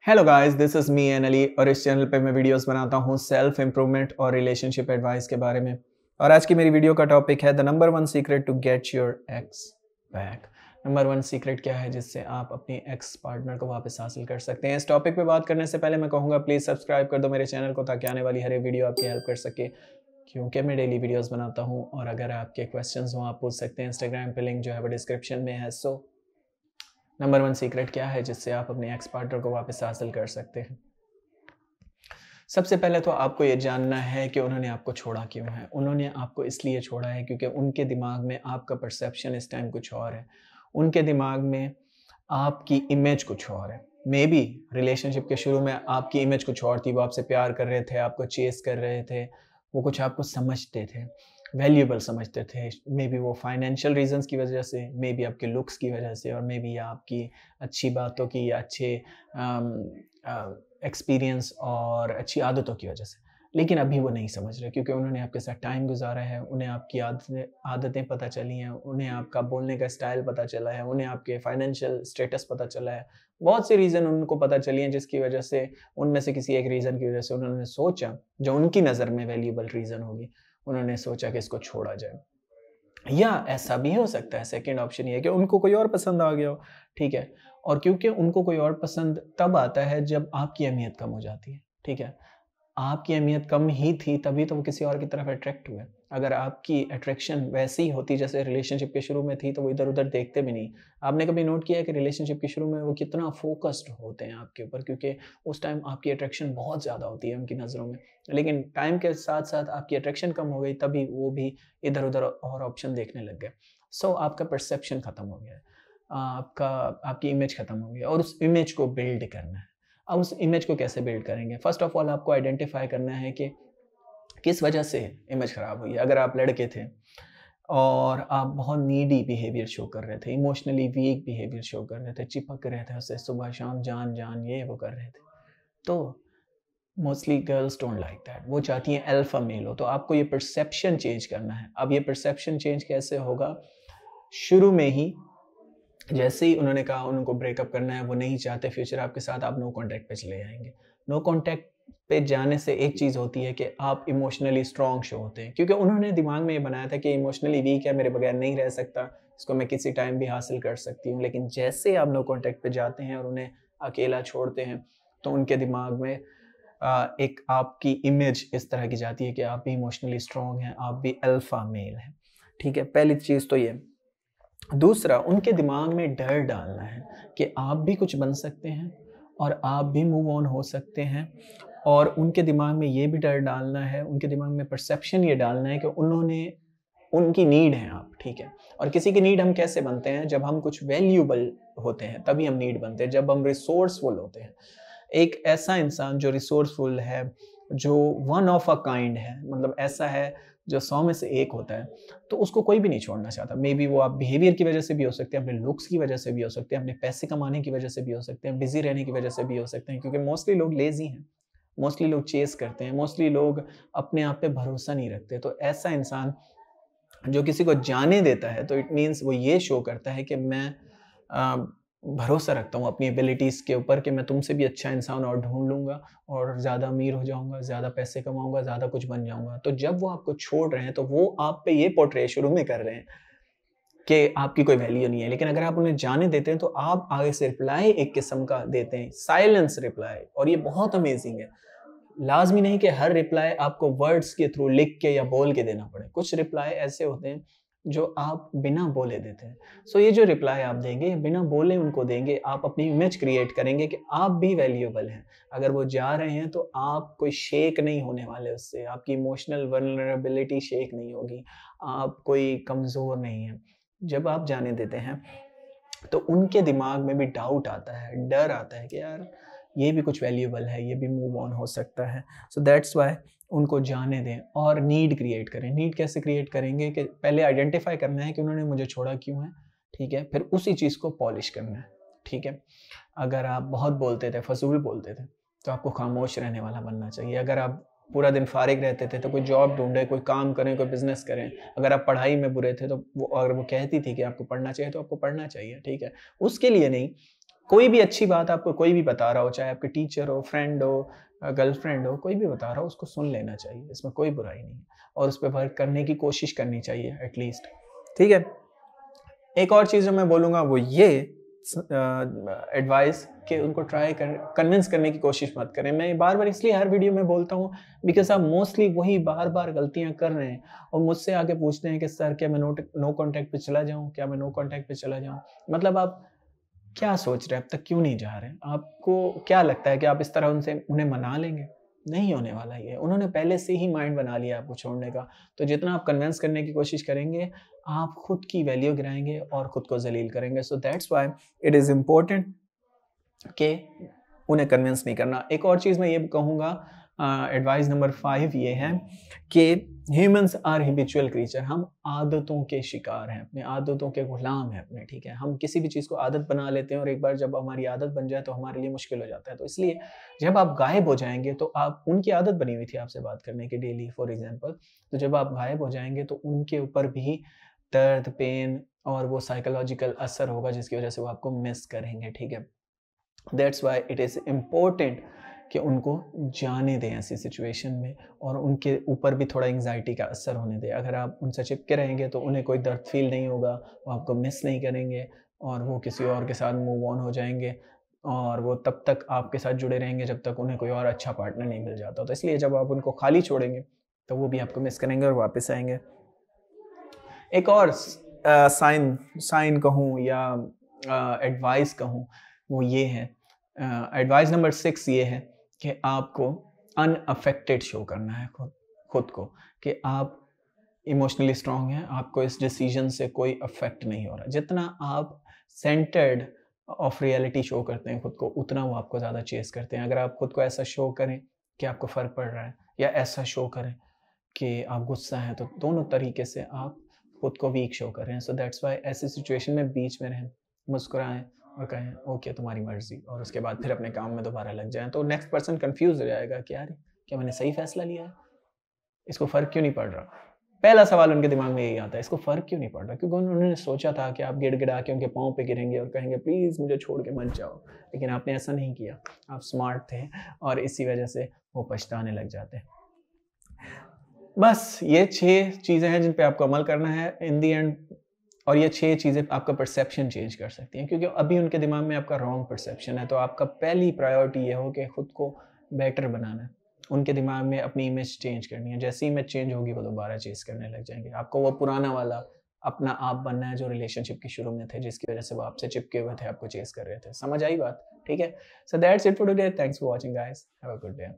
Hello guys, this is me N Ali और इस channel पे मैं वीडियोस बनाता हूँ सेल्फ इम्प्रूवमेंट और रिलेशनशिप एडवाइस के बारे में। और आज की मेरी वीडियो का टॉपिक है the number one secret to get your ex back. Number one secret क्या है जिससे आप अपनी एक्स पार्टनर को वापस हासिल कर सकते हैं। इस टॉपिक पे बात करने से पहले मैं कहूँगा प्लीज़ सब्सक्राइब कर दो मेरे चैनल को ताकि आने वाली हर एक वीडियो आपकी हेल्प कर सके, क्योंकि मैं डेली वीडियोज़ बनाता हूँ। और अगर आपके क्वेश्चन हो आप पूछ सकते हैं, इंस्टाग्राम पे लिंक जो है वो डिस्क्रिप्शन में है। सो नंबर वन सीक्रेट क्या है जिससे आप अपने एक्स पार्टनर को वापस हासिल कर सकते हैं। सबसे पहले तो आपको ये जानना है कि उन्होंने आपको छोड़ा क्यों है। उन्होंने आपको इसलिए छोड़ा है क्योंकि उनके दिमाग में आपका परसेप्शन इस टाइम कुछ और है। उनके दिमाग में आपकी इमेज कुछ और है। मे बी रिलेशनशिप के शुरू में आपकी इमेज कुछ और थी, वो आपसे प्यार कर रहे थे, आपको चेस कर रहे थे, वो कुछ आपको समझते थे, वैल्यूएबल समझते थे। मे बी वो फाइनेंशियल रीजंस की वजह से, मे बी आपके लुक्स की वजह से, और मे बी आपकी अच्छी बातों की या अच्छे एक्सपीरियंस और अच्छी आदतों की वजह से। लेकिन अभी वो नहीं समझ रहे क्योंकि उन्होंने आपके साथ टाइम गुजारा है, उन्हें आपकी आदतें पता चली हैं, उन्हें आपका बोलने का स्टाइल पता चला है, उन्हें आपके फाइनेंशियल स्टेटस पता चला है। बहुत सी रीज़न उनको पता चली हैं जिसकी वजह से, उनमें से किसी एक रीज़न की वजह से उन्होंने सोचा, जो उनकी नज़र में वैल्यूएबल रीज़न होगी, उन्होंने सोचा कि इसको छोड़ा जाए। या ऐसा भी हो सकता है, सेकंड ऑप्शन ये है कि उनको कोई और पसंद आ गया हो, ठीक है? और क्योंकि उनको कोई और पसंद तब आता है जब आपकी अहमियत कम हो जाती है, ठीक है? आपकी अहमियत कम ही थी तभी तो वो किसी और की तरफ अट्रैक्ट हुए। अगर आपकी अट्रैक्शन वैसी ही होती जैसे रिलेशनशिप के शुरू में थी तो वो इधर-उधर देखते भी नहीं। आपने कभी नोट किया है कि रिलेशनशिप के शुरू में वो कितना फ़ोकस्ड होते हैं आपके ऊपर, क्योंकि उस टाइम आपकी अट्रैक्शन बहुत ज़्यादा होती है उनकी नज़रों में। लेकिन टाइम के साथ-साथ आपकी अट्रैक्शन कम हो गई तभी वो भी इधर-उधर और ऑप्शन देखने लग गए। सो आपका परसेप्शन खत्म हो गया है। आपकी इमेज खत्म हो गई है और उस इमेज को बिल्ड करना है। अब उस इमेज को कैसे बिल्ड करेंगे? फर्स्ट ऑफ ऑल आपको आइडेंटिफ़ाई करना है कि किस वजह से इमेज खराब हुई है। अगर आप लड़के थे और आप बहुत नीडी बिहेवियर शो कर रहे थे, इमोशनली वीक बिहेवियर शो कर रहे थे, चिपक रहे थे उससे सुबह-शाम, जान-जान ये वो कर रहे थे, तो mostly girls don't like that. वो चाहती हैं अल्फा मेल हो, तो आपको ये परसेप्शन चेंज करना है। अब ये परसेप्शन चेंज कैसे होगा? शुरू में ही जैसे ही उन्होंने कहा उनको ब्रेकअप करना है, वो नहीं चाहते फ्यूचर आपके साथ, आप नो कॉन्टैक्ट पे चले जाएँगे। नो कॉन्टैक्ट पे जाने से एक चीज़ होती है कि आप इमोशनली स्ट्रॉन्ग शो होते हैं, क्योंकि उन्होंने दिमाग में ये बनाया था कि इमोशनली वीक है, मेरे बगैर नहीं रह सकता, इसको मैं किसी टाइम भी हासिल कर सकती हूँ। लेकिन जैसे आप नो कॉन्टैक्ट पे जाते हैं और उन्हें अकेला छोड़ते हैं, तो उनके दिमाग में एक आपकी इमेज इस तरह की जाती है कि आप भी इमोशनली स्ट्रॉन्ग हैं, आप भी अल्फा मेल हैं। ठीक है? पहली चीज़ तो ये। दूसरा, उनके दिमाग में डर डालना है कि आप भी कुछ बन सकते हैं और आप भी मूव ऑन हो सकते हैं। और उनके दिमाग में ये भी डर डालना है, उनके दिमाग में परसेप्शन ये डालना है कि उनकी नीड है आप, ठीक है? और किसी की नीड हम कैसे बनते हैं? जब हम कुछ वैल्यूएबल होते हैं, तभी हम नीड बनते हैं, जब हम रिसोर्सफुल होते हैं। एक ऐसा इंसान जो रिसोर्सफुल है, जो वन ऑफ अ काइंड है, मतलब ऐसा है जो 100 में से 1 होता है, तो उसको कोई भी नहीं छोड़ना चाहता। मेबी वो आप बिहेवियर की वजह से भी हो सकते हैं, अपने लुक्स की वजह से भी हो सकते हैं, अपने पैसे कमाने की वजह से भी हो सकते हैं, बिज़ी रहने की वजह से भी हो सकते हैं, क्योंकि मोस्टली लोग लेज़ी हैं, मोस्टली लोग चेज़ करते हैं, मोस्टली लोग अपने आप पे भरोसा नहीं रखते। तो ऐसा इंसान जो किसी को जाने देता है, तो इट मीन्स वो ये शो करता है कि मैं अ, भरोसा रखता हूँ अपनी एबिलिटीज़ के ऊपर कि मैं तुमसे भी अच्छा इंसान और ढूँढ लूँगा और ज़्यादा अमीर हो जाऊँगा, ज़्यादा पैसे कमाऊँगा, ज़्यादा कुछ बन जाऊँगा। तो जब वो आपको छोड़ रहे हैं, तो वो आप पे ये पोर्ट्रे शुरू में कर रहे हैं कि आपकी कोई वैल्यू नहीं है। लेकिन अगर आप उन्हें जाने देते हैं, तो आप आगे से रिप्लाई एक किस्म का देते हैं, साइलेंस रिप्लाई, और ये बहुत अमेज़िंग है। लाज़मी नहीं कि हर रिप्लाई आपको वर्ड्स के थ्रू लिख के या बोल के देना पड़े। कुछ रिप्लाई ऐसे होते हैं जो आप बिना बोले देते हैं। सो ये जो रिप्लाई आप देंगे, बिना बोले उनको देंगे, आप अपनी इमेज क्रिएट करेंगे कि आप भी वैल्यूएबल हैं। अगर वो जा रहे हैं तो आप कोई शेक नहीं होने वाले उससे, आपकी इमोशनल वल्नरेबिलिटी शेक नहीं होगी, आप कोई कमज़ोर नहीं हैं। जब आप जाने देते हैं तो उनके दिमाग में भी डाउट आता है, डर आता है कि यार ये भी कुछ वैल्यूएबल है, ये भी मूव ऑन हो सकता है। सो दैट्स व्हाई उनको जाने दें और नीड क्रिएट करें। नीड कैसे क्रिएट करेंगे कि पहले आइडेंटिफ़ाई करना है कि उन्होंने मुझे छोड़ा क्यों है, ठीक है? फिर उसी चीज़ को पॉलिश करना है, ठीक है? अगर आप बहुत बोलते थे, फ़ज़ूल बोलते थे, तो आपको खामोश रहने वाला बनना चाहिए। अगर आप पूरा दिन फ़ारिग रहते थे, तो कोई जॉब ढूँढें, कोई काम करें, कोई बिज़नेस करें। अगर आप पढ़ाई में बुरे थे, तो वो अगर वो कहती थी कि आपको पढ़ना चाहिए, तो आपको पढ़ना चाहिए, ठीक है? उसके लिए नहीं, कोई भी अच्छी बात आपको कोई भी बता रहा हो, चाहे आपके टीचर हो, फ्रेंड हो, गर्लफ्रेंड हो, कोई भी बता रहा हो, उसको सुन लेना चाहिए, इसमें कोई बुराई नहीं है और उस पे वर्क करने की कोशिश करनी चाहिए एटलीस्ट, ठीक है? एक और चीज़ जो मैं बोलूँगा वो ये एडवाइस कि उनको ट्राई कर कन्विंस करने की कोशिश मत करें। मैं बार-बार इसलिए हर वीडियो में बोलता हूँ बिकॉज़ आप मोस्टली वही बार-बार गलतियाँ कर रहे हैं और मुझसे आके पूछते हैं कि सर क्या मैं नो कॉन्टैक्ट पे चला जाऊँ? क्या मैं नो कॉन्टैक्ट पे चला जाऊँ? मतलब आप क्या सोच रहे हैं? अब तक क्यों नहीं जा रहे हैं? आपको क्या लगता है कि आप इस तरह उन्हें मना लेंगे? नहीं होने वाला ये। उन्होंने पहले से ही माइंड बना लिया आपको छोड़ने का। तो जितना आप कन्विंस करने की कोशिश करेंगे, आप खुद की वैल्यू गिराएँगे और खुद को ज़लील करेंगे। So that's why it is important कि उन्हें कन्विंस नहीं करना। एक और चीज़ मैं ये कहूँगा एडवाइस नंबर 5 ये है कि ह्यूमन्स आर हैबिचुअल क्रीचर। हम आदतों के शिकार हैं, अपनी आदतों के गुलाम हैं अपने, ठीक है? हम किसी भी चीज़ को आदत बना लेते हैं और एक बार जब हमारी आदत बन जाए तो हमारे लिए मुश्किल हो जाता है। तो इसलिए जब आप गायब हो जाएँगे तो आप उनकी आदत बनी हुई थी आपसे बात करने की डेली फॉर एग्ज़ाम्पल, तो जब आप गायब हो जाएँगे तो उनके ऊपर भी दर्द, पेन और वो साइकोलॉजिकल असर होगा जिसकी वज़ह से वो आपको मिस करेंगे, ठीक है? That's why it is important कि उनको जाने दें ऐसी सिचुएशन में और उनके ऊपर भी थोड़ा एंग्जायटी का असर होने दें। अगर आप उनसे चिपके रहेंगे तो उन्हें कोई दर्द फ़ील नहीं होगा, वो आपको मिस नहीं करेंगे और वो किसी और के साथ मूव ऑन हो जाएँगे और वो तब तक आपके साथ जुड़े रहेंगे जब तक उन्हें कोई और अच्छा पार्टनर नहीं मिल जाता। तो इसलिए जब आप उनको खाली छोड़ेंगे, तो वो भी आपको मिस करेंगे और वापस आएँगे। एक और साइन कहूँ या एडवाइस कहूँ, वो ये है एडवाइस नंबर 6 ये है कि आपको अनअफेक्टेड शो करना है खुद को कि आप इमोशनली स्ट्रांग हैं, आपको इस डिसीजन से कोई अफेक्ट नहीं हो रहा। जितना आप सेंटर्ड ऑफ रियलिटी शो करते हैं खुद को, उतना वो आपको ज़्यादा चेज़ करते हैं। अगर आप खुद को ऐसा शो करें कि आपको फ़र्क पड़ रहा है या ऐसा शो करें कि आप गुस्सा हैं, तो दोनों तरीके से आप खुद को वीक शो कर रहे हैं। सो दैट्स व्हाई ऐसी सिचुएशन में बीच में रहें, मुस्कुराएँ और कहें ओके तुम्हारी मर्ज़ी और उसके बाद फिर अपने काम में दोबारा लग जाएँ। तो नेक्स्ट पर्सन कन्फ्यूज़ हो जाएगा कि यार क्या मैंने सही फ़ैसला लिया है? इसको फ़र्क क्यों नहीं पड़ रहा? पहला सवाल उनके दिमाग में यही आता है, इसको फ़र्क क्यों नहीं पड़ रहा? क्योंकि उन्होंने सोचा था कि आप गिड़गिड़ा के उनके पाँव पे गिरेंगे और कहेंगे प्लीज़ मुझे छोड़ के मत जाओ। लेकिन आपने ऐसा नहीं किया। आप स्मार्ट थे और इसी वज़ह से वो पछताने लग जाते हैं। बस ये 6 चीज़ें हैं जिन पे आपको अमल करना है इन द एंड और ये 6 चीज़ें आपका परसेप्शन चेंज कर सकती हैं क्योंकि अभी उनके दिमाग में आपका रॉन्ग परसेप्शन है। तो आपका पहली प्रायोरिटी ये हो कि खुद को बेटर बनाना है। उनके दिमाग में अपनी इमेज चेंज करनी है। जैसे ही इमेज चेंज होगी वो दोबारा चेज़ करने लग जाएँगे। आपको वो पुराना वाला अपना आप बनना है जो रिलेशनशिप के शुरू में थे, जिसकी वज़ह से वो आपसे चिपके हुए थे, आपको चेज़ कर रहे थे। समझ आई बात? ठीक है? So that's it for today. Thanks for watching guys. Have a good day.